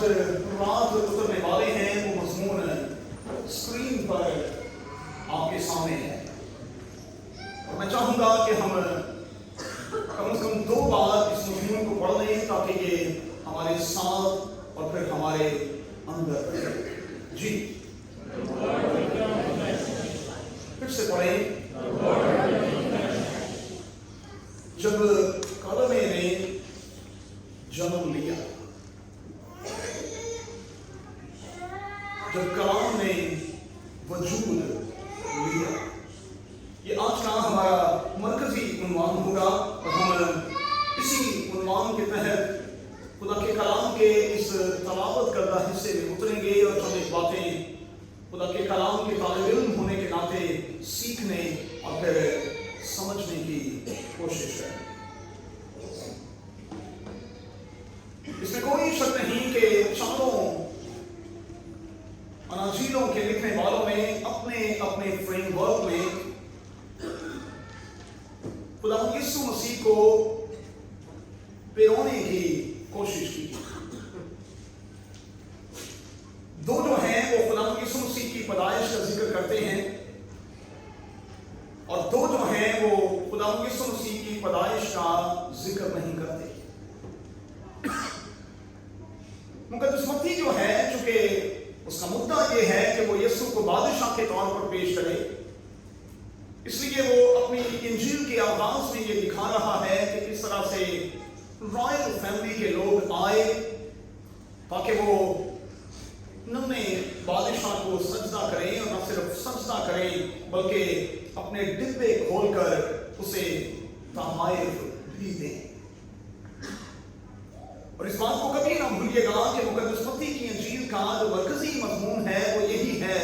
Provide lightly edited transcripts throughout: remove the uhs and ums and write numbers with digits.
آج رات اترنے والے ہیں وہ مضمون اسکرین پر آپ کے سامنے ہے، اور میں چاہوں گا کہ ہم کم از کم 2 بار اس مضمون کو پڑھ لیں تاکہ یہ ہمارے ساتھ اور پھر ہمارے اندر رہے۔ جی پھر سے پڑھیں۔ جب کلمے نے جنم لیا، جب کلام نے وجود لیا، یہ آج کا ہمارا مرکزی عنوان ہوگا، اور ہم اسی عنوان کے تحت خدا کے کلام کے اس تلاوت کردہ حصے میں اتریں گے اور چند باتیں خدا کے کلام کے طالب علم ہونے کے ناطے سیکھنے اور پھر سمجھنے کی کوشش کریں۔ اس میں کوئی شک نہیں کہ چاروں اناجیلوں کے لکھنے والوں نے اپنے اپنے فریم ورک میں خدا یسوع مسیح کو پیرونے کی کوشش کی۔ 2 جو ہیں وہ خدا یسوع مسیح کی پیدائش کا ذکر کرتے ہیں، اور 2 جو ہیں وہ خدا یسوع مسیح کی پیدائش کا ذکر نہیں کرتے۔ مقدس متی جو ہے، چونکہ اس کا مدعا یہ ہے کہ وہ یسوع کو بادشاہ کے طور پر پیش کرے، اس لیے وہ اپنی انجیل کے آغاز میں یہ دکھا رہا ہے کہ کس طرح سے رائل فیملی کے لوگ آئے تاکہ وہ ننے بادشاہ کو سجدہ کریں، اور نہ صرف سجدہ کریں بلکہ اپنے ڈبے کھول کر اسے تحائف بھی دیں۔ اور اس بات کو کبھی نہ بھولیے گا کہ مقدس متی کی انجیل کا جو مرکزی مضمون ہے وہ یہی ہے،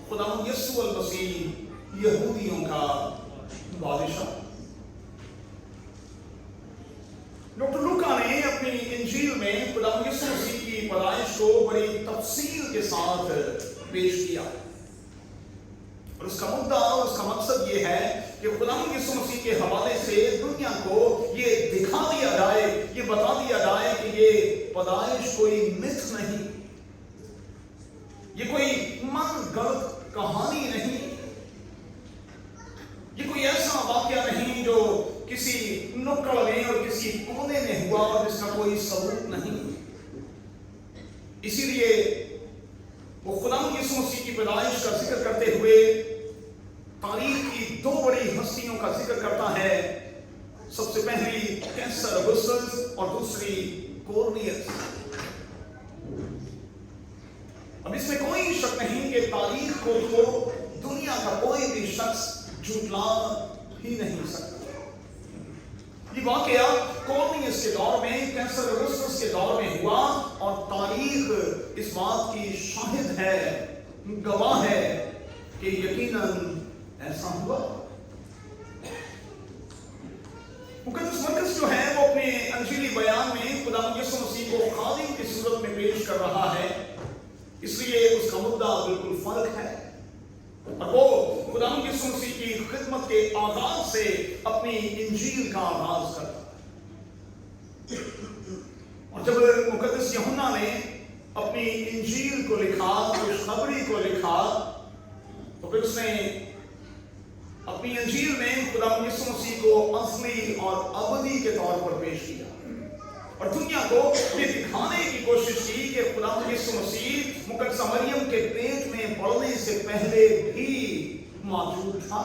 خدا یسوع المسیح یہودیوں کا بادشاہ۔ ڈاکٹر لوکا نے اپنی انجیل میں خدا یسوع مسیح کی پیدائش کو بڑی تفصیل کے ساتھ پیش کیا، اور اس کا مدعا اور اس کا مقصد یہ ہے کہ خدا یسوع مسیح کے حوالے سے دنیا کو یہ دکھا دیا جائے، یہ بتا دیا جائے کہ یہ پیدائش کوئی متھ نہیں، یہ کوئی من گڑت کہانی نہیں، یہ کوئی ایسا واقعہ نہیں جو کسی نکڑ میں اور کسی کونے میں ہوا اور جس کا کوئی ثبوت نہیں۔ اسی لیے وہ خدا یسوع مسیح کی پیدائش کا ذکر کرتے ہوئے تاریخ کی 2 بڑی ہستیوں کا ذکر کرتا ہے، سب سے پہلی کیسر اگسطس اور دوسری کورنیلس۔ اب اس میں کوئی شک نہیں کہ تاریخ کو تو دنیا کا کوئی بھی شخص جھٹلا ہی نہیں سکتا۔ یہ واقعہ کورنیلس کے دور میں، کیسر اگسطس کے دور میں ہوا، اور تاریخ اس بات کی شاہد ہے، گواہ ہے کہ یقیناً ایسا ہوا۔ مقدس مرکز جو ہے وہ اپنے انجیلی بیان میں خدا یسوع مسیح کو خادم کی صورت میں پیش کر رہا ہے، اس لیے اس کا مدعا بالکل فرق ہے، اور وہ خدا یسوع مسیح کی خدمت کے آغاز سے اپنی انجیل کا آغاز کرتا ہے۔ اور جب مقدس یوحنا نے اپنی انجیل کو لکھا، خوشخبری کو لکھا، تو پھر اس نے اپنی انجیل میں خدا یسوع مسیح کو اصلی اور ابدی کے طور پر پیش کیا، اور دنیا کو یہ دکھانے کی کوشش کی کہ خدا یسوع مسیح مقدسہ مریم کے پیٹ میں پڑنے سے پہلے بھی موجود تھا۔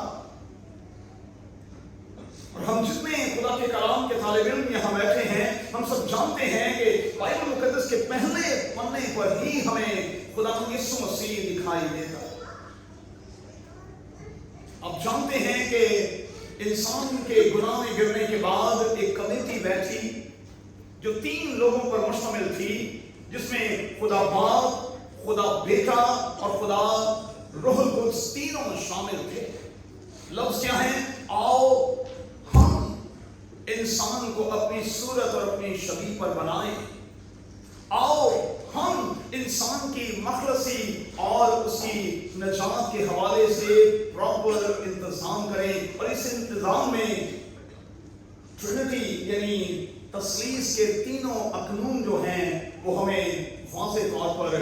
اور ہم جتنے خدا کے کلام کے طالب علم یہاں بیٹھے ہیں، ہم سب جانتے ہیں کہ بائبل مقدس کے پہلے پنے پر ہی ہمیں خدا یسوع مسیح دکھائی دیتا۔ آپ جانتے ہیں کہ انسان کے گناہ میں گرنے کے بعد ایک کمیٹی بیٹھی جو 3 لوگوں پر مشتمل تھی، جس میں خدا باپ، خدا بیٹا اور خدا روح القدس تینوں شامل تھے۔ لفظ کیا ہیں؟ آؤ ہم انسان کو اپنی صورت اور اپنی شبیہ پر بنائیں، آؤ ہم انسان کی مخلصی اور اس کی نجات کے حوالے سے پراپر انتظام کریں، اور اس انتظام میں ٹرینٹی یعنی تثلیث کے تینوں اقنون جو ہیں وہ ہمیں वाज़ेह तौर पर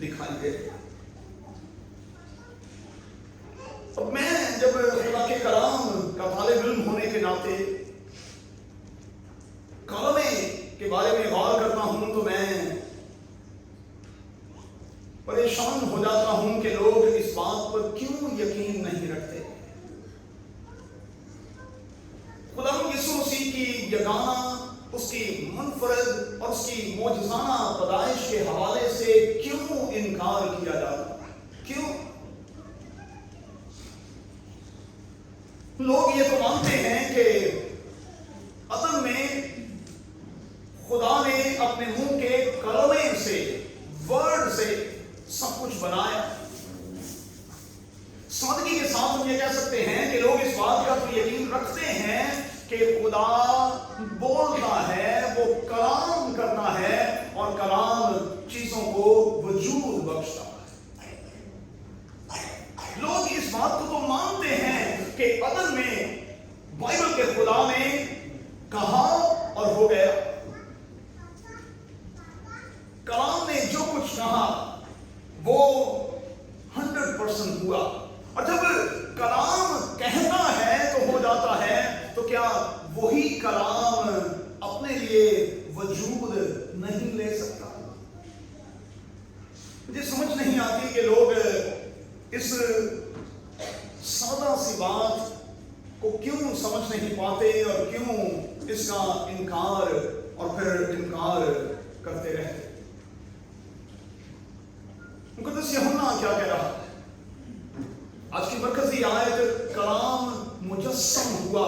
दिखाई दे। अब मैं जब खुदा के कलाम का तालिब इल्म होने के नाते कलमे के बारे में गौर करता हूं तो मैं परेशान हो जाता हूं कि लोग इस बात पर क्यों यकीन नहीं रखते। खुदा यीशु मसीह की यगाना, उसकी मुनफरद और उसकी मौजज़ाना पैदाइश के हवाले से क्यों इनकार किया जाता है? क्यों? लोग ये तो मानते हैं कि असल में खुदा ने अपने मुंह के कलमे से, वर्ड से सब कुछ बनाया। सादगी के साथ हम ये कह सकते हैं कि लोग इस बात का तो यकीन रखते हैं कि खुदा बोलता है, वो कलाम करता है और कलाम चीजों को वजूद बख्शता है। लोग इस बात को तो मानते हैं कि अदल में बाइबल के खुदा ने कहा और हो गया। कलाम ने जो कुछ कहा वो 100% हुआ। और जब कलाम कहता है तो हो जाता है, तो क्या वही कलाम अपने लिए वजूद नहीं ले सकता? मुझे समझ नहीं आती कि लोग इस सादा सी बात को क्यों समझ नहीं पाते और क्यों इसका इनकार और फिर इनकार करते रहते। मुक़द्दस यूहन्ना क्या कह रहा है? आज की मरकजी आयत कलाम मुजस्सम हुआ।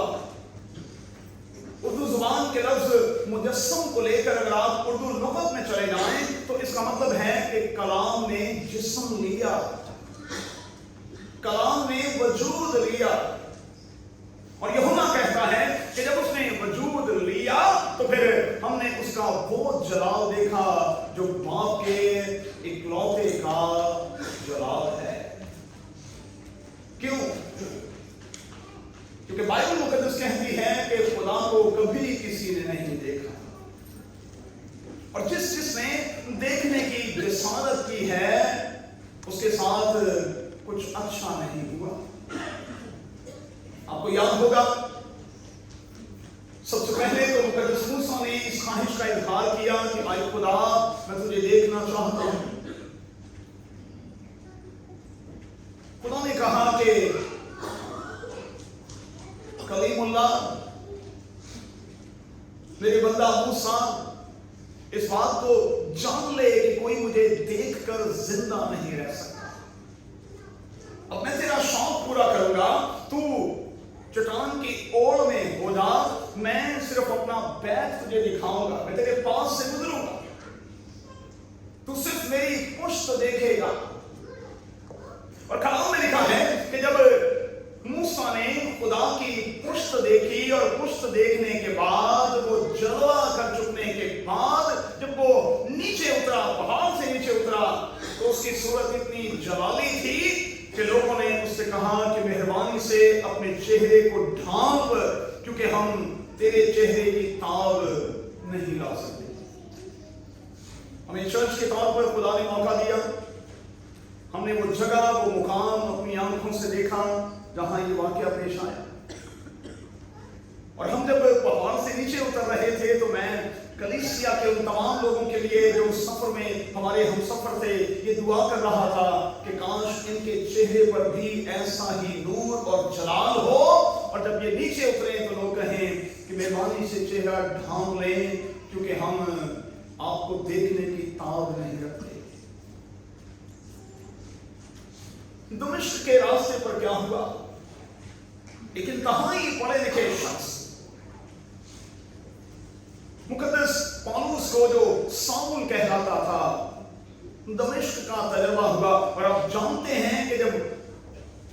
उर्दू जुबान के लफ्ज मुजस्सम को लेकर अगर आप उर्दू लुग़त में चले जाएं तो इसका मतलब है कि कलाम ने जिस्म लिया, कलाम ने वजूद लिया। और यूहन्ना कहता है कि जब उसने वजूद लिया तो फिर हमने उसका वो जलाल देखा जो बाप के इकलौते का जलाल है। क्यों? क्योंकि बाइबल मुक़द्दस कहती है कि खुदा को कभी किसी ने नहीं देखा, और जिसने देखने की जिसारत की है उसके साथ कुछ अच्छा नहीं हुआ। आपको याद होगा सबसे पहले तो मुक़द्दस मूसा ने इस ख्वाहिश का इजहार किया कि आए खुदा, मैं तुझे देखना चाहता हूं। खुदा ने कहा कि कलीमुल्लाह, मेरे बंदा मूसा, इस बात को जान ले कि कोई मुझे देखकर जिंदा नहीं रह सकता। अब मैं तेरा शौक पूरा करूंगा, तू चट्टान की ओर में हो जा, मैं सिर्फ अपना बैग तुझे दिखाऊंगा, मैं तेरे पास से गुजरूंगा, तू सिर्फ मेरी पुश्त देखेगा। और कलाम में लिखा है कि जब मूसा ने खुदा की पुश्त देखी और पुश्त देखने के बाद, वो जलवा कर चुकने के बाद जब वो नीचे उतरा, पहाड़ से नीचे उतरा, तो उसकी सूरत इतनी जलाली थी कि लोगों ने उससे कहा कि मेहरबानी से अपने चेहरे को ढांप, क्योंकि हम तेरे चेहरे की ताब नहीं ला सकते। हमें चर्च के तौर पर खुदा ने मौका दिया, हमने वो जगह, वो मुकाम अपनी आंखों से देखा जहां ये वाकया पेश आया। और हम जब पहाड़ से नीचे उतर रहे थे तो मैं कलीसिया के उन तमाम लोगों के लिए जो सफर में हमारे हम सफर थे, ये दुआ कर रहा था कि काश इनके चेहरे पर भी ऐसा ही नूर और जलाल हो, और जब ये नीचे उतरे तो लोग कहें कि मेहरबानी से चेहरा ढांप लें, क्योंकि हम आपको देखने की ताब नहीं रखते। दमिश्क के रास्ते पर क्या हुआ? एक इंतहाई पढ़े लिखे शख्स, मुक़द्दस पौलुस को जो साउल कहलाता था, दमिश्क का तजर्बा हुआ। और आप जानते हैं कि जब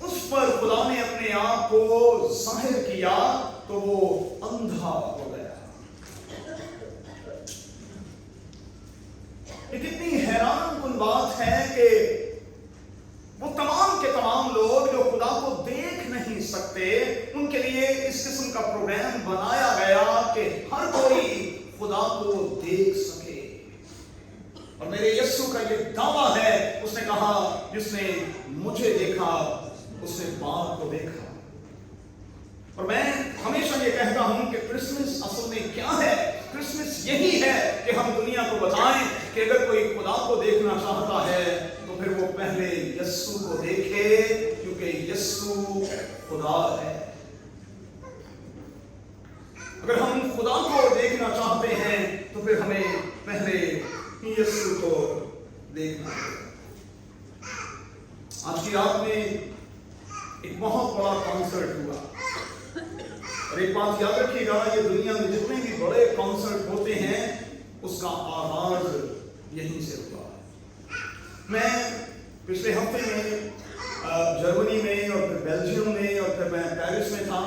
उस पर खुदा ने अपने आप को जाहिर किया तो वो अंधा हो गया। ये कितनी हैरानकुन बात है कि वो तमाम के तमाम लोग जो खुदा को देख नहीं सकते, उनके लिए इस किस्म का प्रोग्राम बनाया गया कि हर कोई खुदा को देख सके। और मेरे यीशु का ये दावा है, उसने कहा जिसने मुझे देखा उसने बाप को देखा। और मैं हमेशा ये कहता हूं कि क्रिसमस असल में क्या है? क्रिसमस यही है कि हम दुनिया को बताएं कि अगर कोई खुदा को देखना चाहता है तो फिर वो पहले यीशु को देखे, क्योंकि यीशु खुदा है। अगर हम खुदा को देखना चाहते हैं तो फिर हमें पहले यीशु को देखना है। आज की रात में एक बहुत बड़ा कॉन्सर्ट हुआ, और एक बात याद रखिएगा, ये दुनिया में जितने भी बड़े कॉन्सर्ट होते हैं उसका आगाज यहीं से हुआ। मैं पिछले हफ्ते में जर्मनी में और फिर बेल्जियम में और फिर मैं पेरिस में था।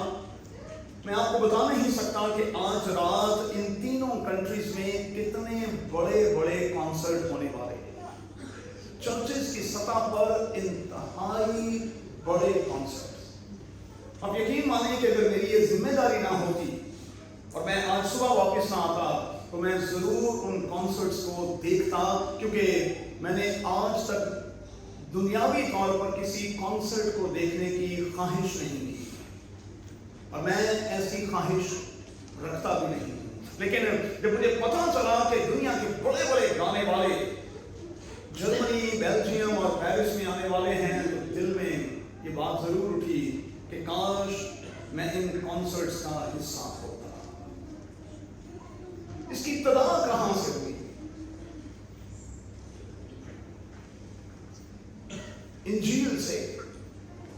मैं आपको बता नहीं सकता कि आज रात इन तीनों कंट्रीज में कितने बड़े बड़े कॉन्सर्ट होने वाले हैं। चर्चेस की सतह पर इंतहाई बड़े कॉन्सर्ट। अब यकीन मानिए कि अगर मेरी ये जिम्मेदारी ना होती और मैं आज सुबह वापस ना आता तो मैं जरूर उन कॉन्सर्ट्स को देखता, क्योंकि मैंने आज तक दुनियावी तौर पर किसी कॉन्सर्ट को देखने की ख्वाहिश नहीं की, और मैं ऐसी ख्वाहिश रखता भी नहीं। लेकिन जब मुझे पता चला कि दुनिया के बड़े बड़े गाने वाले जर्मनी, बेल्जियम और पेरिस में आने वाले हैं, तो दिल में ये बात जरूर उठी कि काश मैं इन कॉन्सर्ट्स का हिस्सा होता। इसकी इब्तिदा कहां से हुई? इंजील से,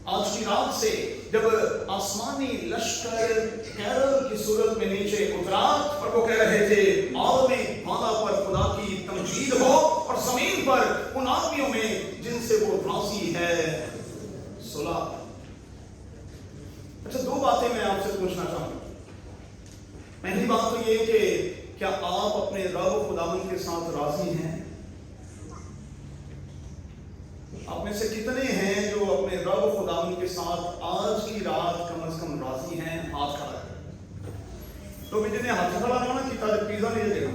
आज की रात से, जब आसमानी लश्कर कैरल की सूरत में नीचे उतरा और वो कह रहे थे आलमी बाला पर खुदा की तमजीद हो और जमीन पर उन आदमियों में जिनसे वो राजी है सुलह। अच्छा, दो बातें मैं आपसे पूछना चाहूंगा। पहली बात तो ये कि क्या आप अपने रब खुदावंद के साथ राजी हैं? आप में से कितने हैं जो अपने रब खुदावंद के साथ आज की रात कम से कम राजी हैं? हाथ खड़ा करें। तो मुझे हाथ खड़ा करना कि पिज्जा नहीं देना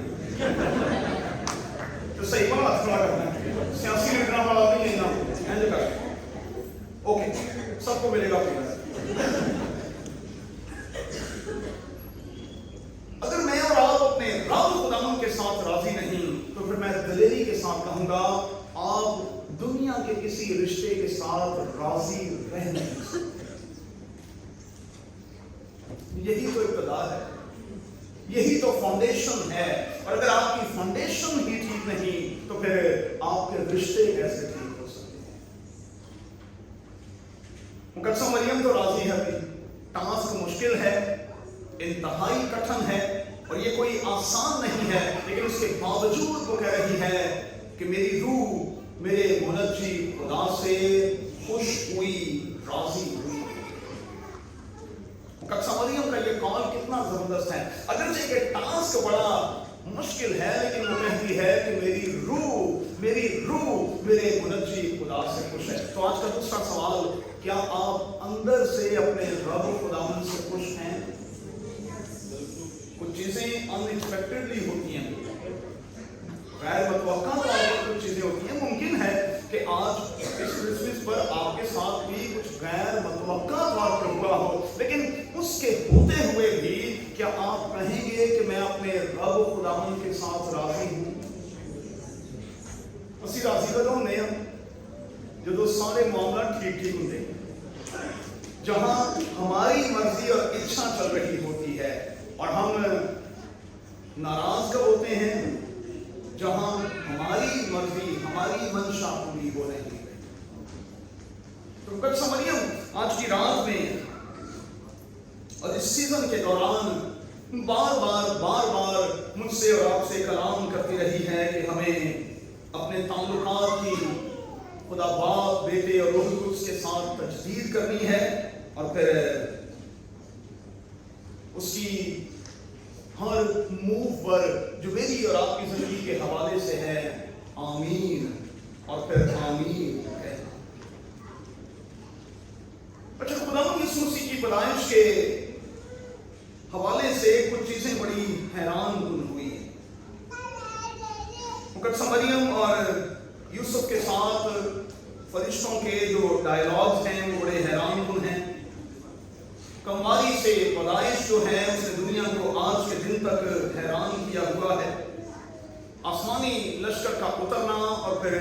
तो सही वाला हाथ खड़ा करना है, सियासी लीडर वाला नहीं है ना, ओके, सबको मिलेगा पिज्जा। अगर मैं और आप अपने रब खुदावंद के साथ राजी नहीं तो फिर मैं दलेरी के साथ कहूंगा आप दुनिया के किसी रिश्ते के साथ राजी रह नहीं सकते। यही तो इब्तिदा है, यही तो फाउंडेशन है, और अगर आपकी फाउंडेशन ही ठीक नहीं तो फिर आपके रिश्ते कैसे ठीक हो सकते हैं? मुकद्दस मरियम तो राजी है, टास्क मुश्किल है, इंतहाई कठिन है, और ये कोई आसान नहीं है, लेकिन उसके बावजूद वो कह रही है कि मेरी रूह मेरे मुनज्जी खुदा से खुश हुई, राजी हुई। मुकद्दस मरियम का ये कॉल कितना जबरदस्त है। अगरचे कि टास्क बड़ा मुश्किल है, लेकिन वो कहती है कि मेरी रूह मेरे मुनज्जी खुदा से खुश है। तो आज का दूसरा सवाल, क्या आप अंदर से अपने रब खुदावंद से खुश हैं? कुछ चीजें अनएक्सपेक्टेडली होती हैं, गैर मुतवक्का तौर पर कुछ चीजें होती हैं। मुमकिन है कि आज इस क्रिसमस पर आपके साथ भी कुछ गैर मुतवक्का तौर पर हुआ हो, लेकिन उसके होते हुए भी क्या आप कहेंगे कि मैं अपने रब खुदावंद के साथ राजी हूं? ਅਸੀਂ ਰਾਜ਼ੀ ਕਦੋਂ ਹੁੰਦੇ ਆ? ਜਦੋਂ ਸਾਰੇ मामला ठीक ठीक होंगे, जहां हमारी मर्जी और इच्छा चल रही होती है, और हम नाराज कब होते हैं? जहां हमारी मर्जी, हमारी मंशा पूरी हो रही है। तो मुकद्दस मरियम आज की रात में और इस सीजन के दौरान बार बार मुझसे और आपसे कलाम करती रही है कि हमें अपने ताल्लुकात की खुदा बाप, बेटे और रूह कुद्स के साथ तजदीद करनी है, और फिर उसकी हर मूव पर जो मेरी और आपकी जिंदगी के हवाले से है आमीन और फिर आमीन कहना। अच्छा, खुदावंद यीशु मसीह की पैदाइश के हवाले से कुछ चीजें बड़ी हैरान कुन हुई। मुकद्दस मरियम और यूसुफ के साथ फरिश्तों के जो डायलॉग्स हैं वो बड़े हैरान कुन हैं। कमवारी से पैदाइश जो है उसने दुनिया को आज के दिन तक हैरान किया हुआ है। आसमानी लश्कर का उतरना और फिर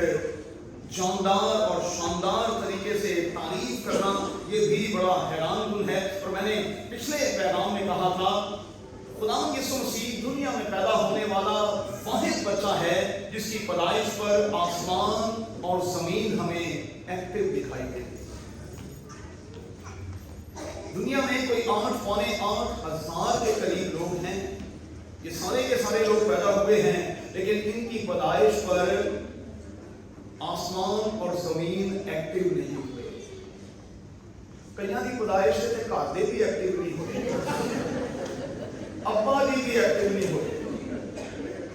जानदार और शानदार तरीके से तारीफ करना ये भी बड़ा हैरान कुन है। और मैंने पिछले पैगाम में कहा था खुदावंद यीशु मसीह दुनिया में पैदा होने वाला वाहिद बच्चा है जिसकी पैदाइश पर आसमान और जमीन हमें एक्टिव दिखाई देती। दुनिया में कोई 8-8,500 के करीब लोग हैं। ये सारे के सारे लोग पैदा हुए हैं, लेकिन इनकी पैदाइश पर आसमान और जमीन एक्टिव नहीं हुए। कईयां की पैदाइश से घर दे भी एक्टिव नहीं हुए, अब्बा जी भी एक्टिव नहीं हुए।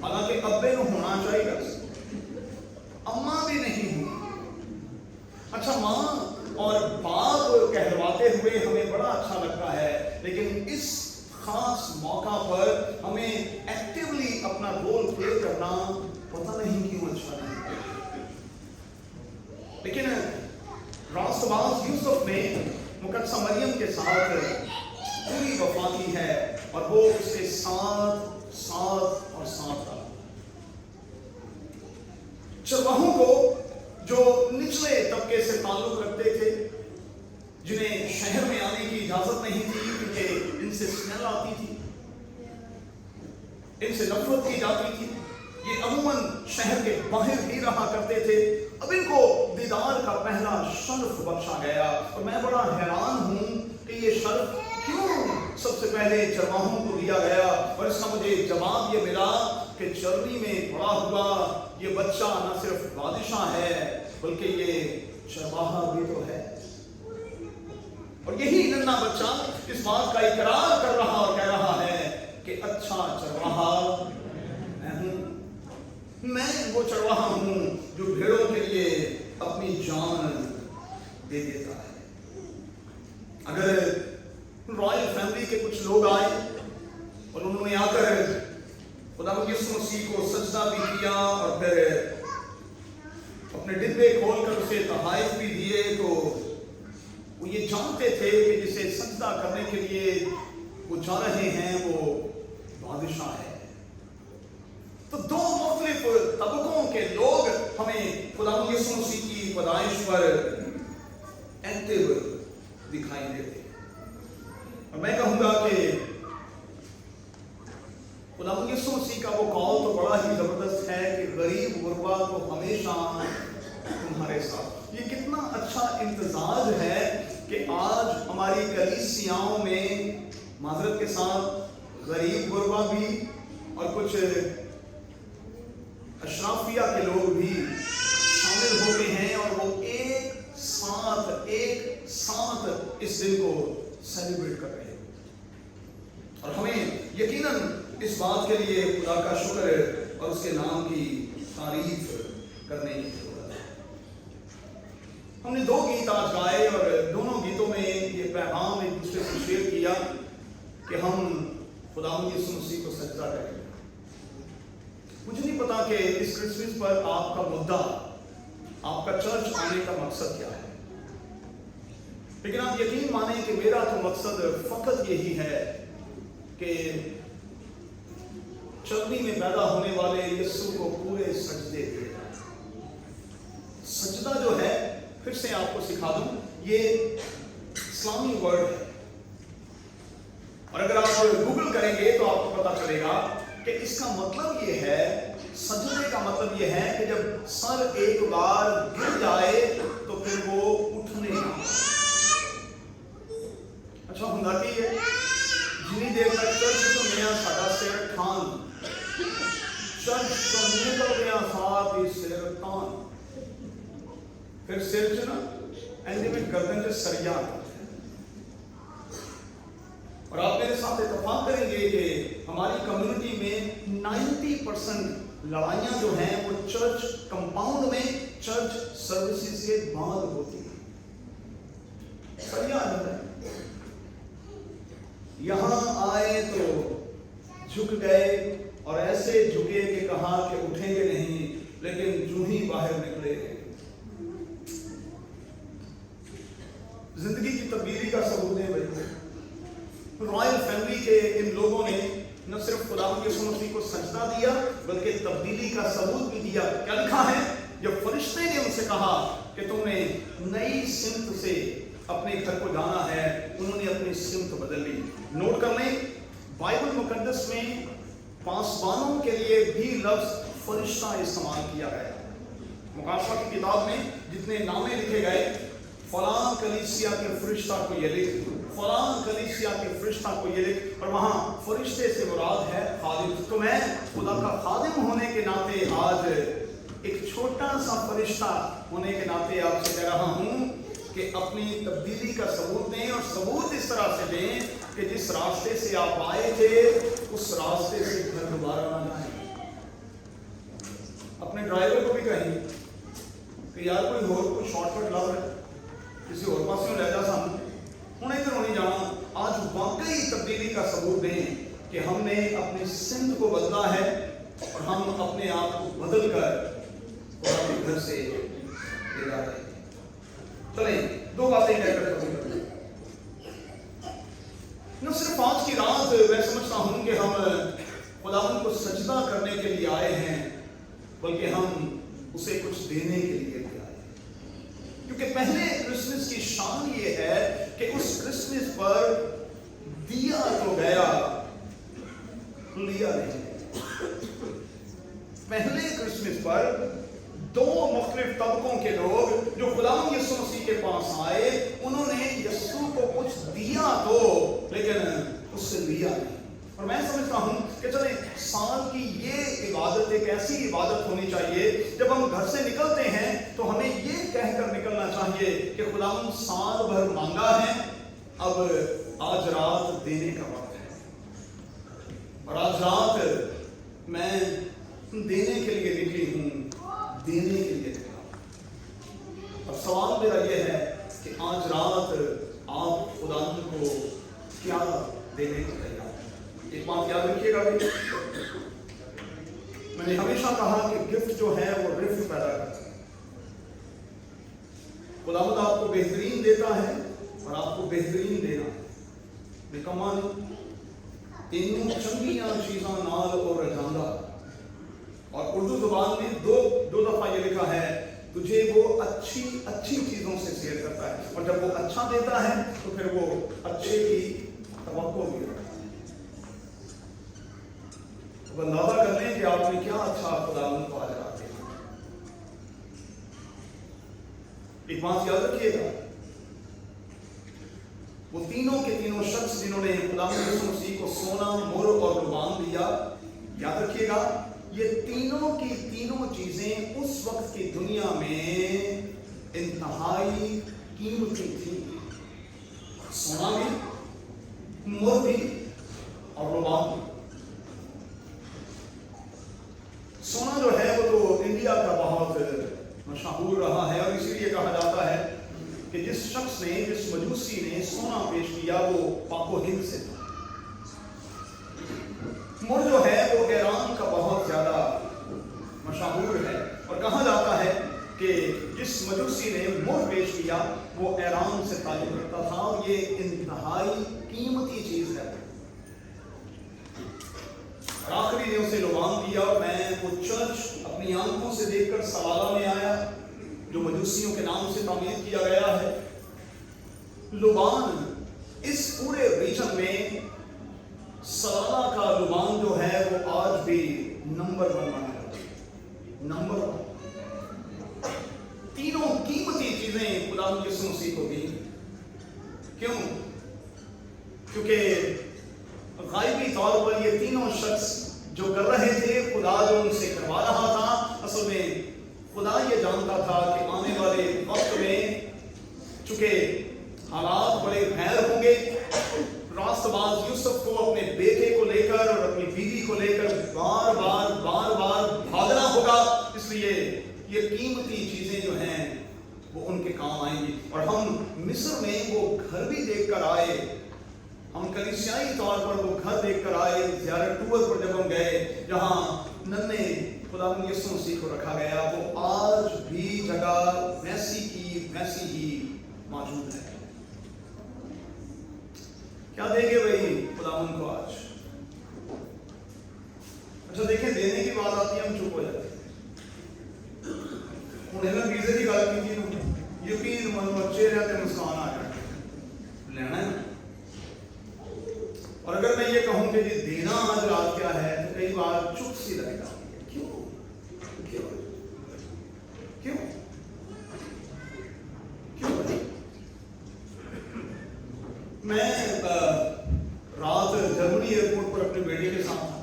हालांकि अब्बे को होना चाहिए, अम्मा भी नहीं हुई। अच्छा, माँ और बाप कहलवाते हुए हमें बड़ा अच्छा लगता है, लेकिन इस खास मौका पर हमें एक्टिवली अपना रोल प्ले करना पता नहीं क्यों अच्छा नहीं। लेकिन रास्तबाज यूसुफ ने मुकद्दसा मरियम के साथ पूरी वफा की है और वो उसके साथ साथ और साथ रहा। चरवाहों को जो निचले तबके से ताल्लुक रखते थे, जिन्हें शहर में आने की इजाजत नहीं थी क्योंकि इनसे स्मेल आती थी, इनसे नफरत की जाती थी, ये अमूमन शहर के बाहर ही रहा करते थे। अब इनको दीदार का पहला शर्फ बख्शा गया और मैं बड़ा हैरान हूं कि ये शर्फ क्यों सबसे पहले चरवाहों को दिया गया। और इसका मुझे जवाब ये मिला कि चरनी में बड़ा हुआ ये बच्चा न सिर्फ बादशाह है बल्कि ये चरवाहा भी तो है। और यही नन्हा बच्चा इस बात का इकरार कर रहा और कह रहा है कि अच्छा चरवाहा मैं वो चरवाहा हूं जो भेड़ों के लिए अपनी जान दे देता है। अगर रॉयल फैमिली के कुछ लोग आए और उन्होंने आकर खुदावंद यीशु मसीह को सजदा भी किया और फिर अपने डिब्बे खोलकर उसे तहाइफ भी दिए, तो वो ये जानते थे कि जिसे सजदा करने के लिए वो जा रहे हैं वो बादशाह है। तो दो मुख्तलिफ तबकों के लोग हमें खुदावंद यीशु मसीह की पैदाइश पर एक्टिव दिखाई देते। और मैं कहूंगा कि खुदावंद यीशु मसीह का वो कॉल तो बड़ा ही जबरदस्त है कि गरीब गुरबा को हमेशा तुम्हारे साथ। ये कितना अच्छा इम्तिजाज है कि आज हमारी कलीसियाओं में माजरत के साथ गरीब गुरबा भी और कुछ अशराफिया के लोग भी शामिल हो गए हैं और वो एक साथ इस दिन को सेलिब्रेट कर रहे हैं। और हमें यकीनन इस बात के लिए खुदा का शुक्र और उसके नाम की तारीफ करने की जरूरत है। हमने दो गीत आज गाए और दोनों गीतों में ये पैगाम एक दूसरे से शेयर किया कि हम खुदावंद यीशु मसीह को सजदा करें। मुझे नहीं पता कि इस क्रिसमस पर आपका मुद्दा, आपका चर्च आने का मकसद क्या है, लेकिन आप यकीन माने कि मेरा तो मकसद फकत यही है कि चलनी में पैदा होने वाले यीशु को पूरे सजदे दिए जाए। सजदा जो है, फिर से आपको सिखा दूं, ये इस्लामी वर्ड है और अगर आप गूगल करेंगे तो आपको पता चलेगा कि इसका मतलब ये है, सजदे का मतलब ये है कि जब सर एक बार गिर जाए तो फिर वो उठने ना। अच्छा हुंदा की है, जितनी देर तक चर्च तो नया साडा सिर ठान, चर्च तो निकल गया साथ ही सिर तान, फिर सिर च ना एंड में गर्दन च सरिया। और आप मेरे साथ इत्तेफाक करेंगे कि हमारी कम्युनिटी में 90% लड़ाइयां जो हैं वो चर्च कंपाउंड में चर्च सर्विसेज के बाद होती है। सरिया है, यहां आए तो झुक गए और ऐसे झुके कि कहा कि उठेंगे नहीं, लेकिन जो ही बाहर निकले जिंदगी की तब्दीली का सबूत है भाई। रॉयल फैमिली के इन लोगों ने न सिर्फ खुदावंद यीशु मसीह को सजदा दिया बल्कि तब्दीली का सबूत भी दिया। क्या लिखा है? जब फरिश्ते ने उनसे कहा कि तुमने नई सिमत से अपने घर को जाना है, उन्होंने अपनी सिमत बदल ली। नोट कर लें, बाइबल मुकद्दस में पासबानों के लिए भी लफ्ज फरिश्ता इस्तेमाल किया गया। मुकाशवा की किताब में जितने नामे लिखे गए, फलां कलीसिया के फरिश्ता को ये लिख, फलां कलीसिया के फरिश्ता को ये लिख, और वहां फरिश्ते से मुराद है खादिम। तो मैं खुदा का खादिम होने के नाते आज एक छोटा सा फरिश्ता होने के नाते आपसे कह रहा हूं कि अपनी तब्दीली का सबूत दें, और सबूत इस तरह से दें कि जिस रास्ते से आप आए थे उस रास्ते से घर दोबारा ना जाए। अपने ड्राइवर को भी कहें कि यार कोई शॉर्टकट ला रहा है, किसी और पास ले जा, सामने हूं इधर नहीं जाना। आज वाकई तब्दीली का सबूत दें कि हमने अपनी सिमत को बदला है और हम अपने आप को बदल कर घर से ले जा रहे हैं। चलें, दो बातें कहकर न सिर्फ आज की रात मैं समझता हूं कि हम खुदावंद को सजदा करने के लिए आए हैं, बल्कि हम उसे कुछ देने के लिए भी आए हैं। क्योंकि पहले क्रिसमस की शान ये है कि उस क्रिसमस पर दिया तो गया, लिया नहीं। पहले क्रिसमस पर दो मुख्तलिफ तबकों के लोग जो खुदावंद यीशु मसीह के पास आए, उन्होंने यीशु को कुछ दिया तो, लेकिन उससे लिया नहीं। और मैं समझता हूं कि चले साल की ये इबादत एक ऐसी इबादत होनी चाहिए, जब हम घर से निकलते हैं तो हमें ये कहकर निकलना चाहिए कि खुदावंद साल भर मांगा है, अब आज रात देने का वक्त है, और आज रात मैं देने के लिए निकली हूं, देने के लिए निकला। अब सवाल मेरा यह है कि आज रात आप खुदावंद को क्या देने को तैयार? एक बात याद रखिएगा, मैंने हमेशा कहा कि गिफ्ट जो है वो रिफ्ट पैदा करता है। खुदावंद आपको बेहतरीन देता है और आपको बेहतरीन देना है, निकम्मा नहीं। तीनों चंगियां चीज़ां नाल और रजांदा, और उर्दू जुबान में दो दफा ये लिखा है, तुझे वो अच्छी चीजों से शेयर करता है, और जब वो अच्छा देता है तो फिर वो अच्छे की तवक्को भी रखता है। तो अंदाजा कर लें कि आपने क्या अच्छा खुदावंद को आज रात दिया। एक बात याद रखिएगा, वो तीनों के तीनों शख्स जिन्होंने खुदावंद यीशु मसीह को सोना, मुर और लुबान दिया, याद रखिएगा ये तीनों की तीनों चीजें उस वक्त की दुनिया में इंतहाई कीमती थी। सोना भी, मुर भी और लुबान भी। सोना जो है वो तो इंडिया का बहुत मशहूर रहा है, और इसीलिए कहा जाता है कि जिस शख्स ने, जिस मजूसी ने सोना पेश किया वो पाको हिंद से था। मुर जो है वो ईरान का बहुत ज्यादा मशहूर है, और कहा जाता है कि जिस मजूसी ने मुर पेश किया वो ईरान से ताल्लुक रखता था, और ये इंतहाई कीमती चीज है। आखिरी ने उसे लुबान दिया, और मैं वो चर्च अपनी आंखों से देखकर सवाला में आया जो मजूसियों के नाम से तामीर किया गया है। लुबान इस पूरे रीजन में सलाला का लुबान जो है वो आज भी नंबर 1 माना जाता है, नंबर 1। तीनों कीमती चीजें खुदावंद यीशु मसीह को दी। क्यों? क्योंकि गायबी तौर पर ये तीनों शख्स जो कर रहे थे, खुदा जो उनसे करवा रहा था, असल में खुदा ये जानता था कि आने वाले वक्त में चूंकि हालात बड़े भयानक होंगे, रास्तबाज यूसुफ को अपने बेटे को लेकर और अपनी बीवी को लेकर बार बार भागना होगा। इसलिए ये कीमती चीजें जो हैं वो उनके काम आएंगी। और हम मिस्र में वो घर भी देख कर आए, हम कलीसियाई तौर पर वो घर देख कर आए, ज़ियारत टूर पर जब हम गए, जहाँ नन्हे खुदावंद यीशु मसीह को रखा गया, اچھا دیکھیں دینے کی بات آتی ہے ہم چپ ہو جاتے ہیں. انہیں ویزے کی گل کی تھی یقین من چہرے پہ مسکان آ جائے لینا ہے. اور اگر میں یہ کہوں کہ جی دینا آج رات کیا ہے تو کئی بار چپ سی لگے گا. کیوں کیوں کیوں کیوں؟ میں رات جرمنی ایئرپورٹ پر اپنے بیٹے کے ساتھ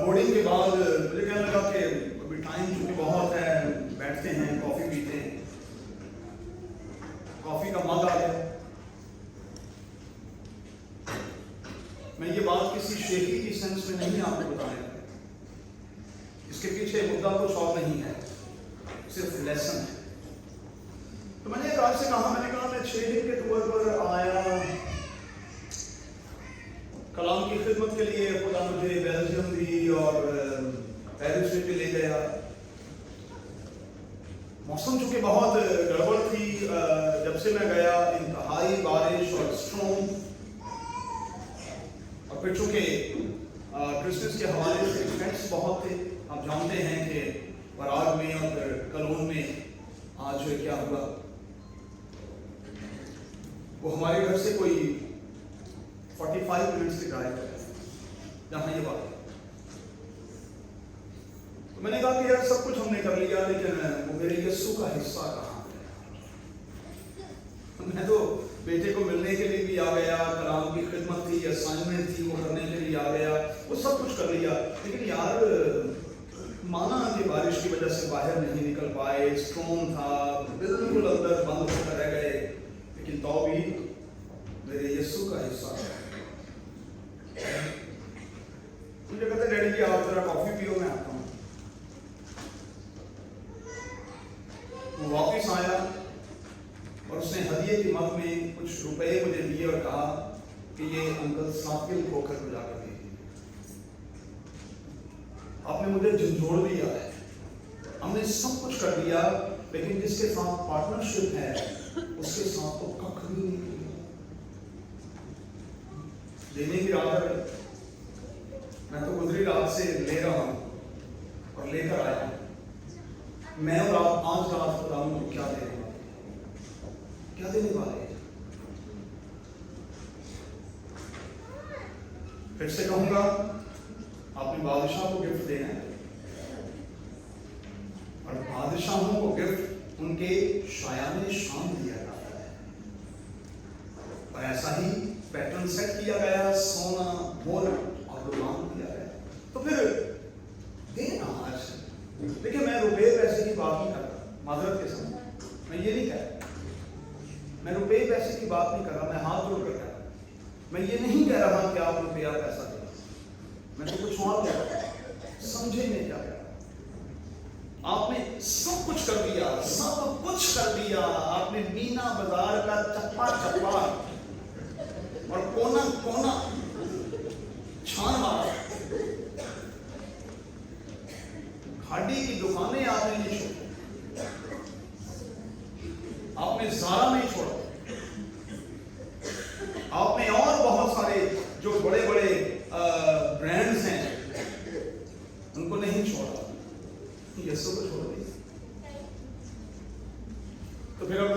بورڈنگ کے بعد مجھے کہنے لگا کہ ابھی ٹائم چونکہ بہت ہے بیٹھتے ہیں کافی پیتے ہیں. کافی کا مگ آ گیا. میں یہ بات کسی شیخی کی سینس میں نہیں آپ کو بتانے لگا. اس کے پیچھے مدعا کچھ اور نہیں ہے صرف لیسن ہے. تو میں نے ایک آج سے کہا میں نے کہا میں 6 دن کے ٹور پر آیا کلام کی خدمت کے لیے. خدا مجھے بیلجیم دی اور پیرس میں بھی لے گیا. موسم چونکہ بہت گڑبڑ تھی جب سے میں گیا انتہائی بارش اور اسٹروم. اور پھر چونکہ کرسمس کے حوالے سے ایونٹس بہت تھے. آپ جانتے ہیں کہ پراگ میں اور پھر کلون میں آج کیا ہوا وہ ہمارے گھر سے کوئی 45 منٹس کی ڈرائیو ہے جہاں یہ بات ہے. تو میں نے کہا کہ یار سب کچھ ہم نے کر لیا لیکن وہ میرے یسوع کا حصہ کہاں ہے. میں تو بیٹے کو ملنے کے لیے بھی آ گیا, کلام کی خدمت تھی, اسائنمنٹ تھی, وہ کرنے کے لیے آ گیا, وہ سب کچھ کر لیا, لیکن یار مانا کہ بارش کی وجہ سے باہر نہیں نکل پائے, اسٹروم تھا, بالکل اندر بند ہو کر رہ گئے, لیکن تو بھی میرے یسوع کا حصہ ہے. مجھے کہتے ڈیڈی جی آپ ذرا کافی پیو, میں آتا ہوں. وہ واپس آیا اور اس نے ہدیے کی مد میں کچھ روپے مجھے دیے اور کہا کہ یہ انکل ثاقب کھوکھر کو جا کر دیجیے. آپ نے مجھے جھنجھوڑ دیا ہے, ہم نے سب کچھ کر دیا, لیکن جس کے ساتھ پارٹنرشپ ہے اس کے ساتھ تو کخ بھی نہیں کیا. دینے کی رات ہے, میں تو گزری رات سے لے رہا ہوں اور لے کر آیا ہوں. میں اور آپ آج رات خدا کو کیا دینے والے ہیں, کیا دینے والے ہیں؟ پھر سے کہوں گا آپ نے بادشاہ کو گفٹ دینا ہے اور بادشاہوں کو گفٹ ان کے شایان شان دیا جاتا ہے. اور ایسا ہی پیٹرن سیٹ کیا گیا, سونا مور اور غلام کیا گیا. تو پھر دینا آج. دیکھیں میں روپے پیسے کی بات نہیں کر رہا, معذرت کے ساتھ میں یہ نہیں کہہ رہا, میں روپے پیسے کی بات نہیں کر رہا, میں ہاتھ جوڑ کر کہہ رہا ہوں. میں یہ نہیں کہہ رہا کہ آپ روپیہ پیسہ دیں, میں تو کچھ اور کہہ رہا ہوں. سمجھے میں کیا کہہ رہا ہوں؟ آپ نے سب کچھ کر دیا, سب کچھ کر دیا. آپ نے مینا بازار کا چپا چپا اور کونا کونا چھان مارا. کھاڈی کی دکانیں آپ نے نہیں چھوڑی, آپ نے زارا نہیں چھوڑا, آپ نے اور بہت سارے جو بڑے بڑے برانڈز ہیں ان کو نہیں چھوڑا, یسوع کو چھوڑ دیا. تو پھر اب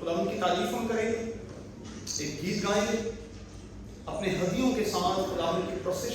خدا ان کی تعریف ہم کریں گے, ایک گیت گائیں گے, اپنے ہدیوں کے ساتھ خدا ان کی پروسیس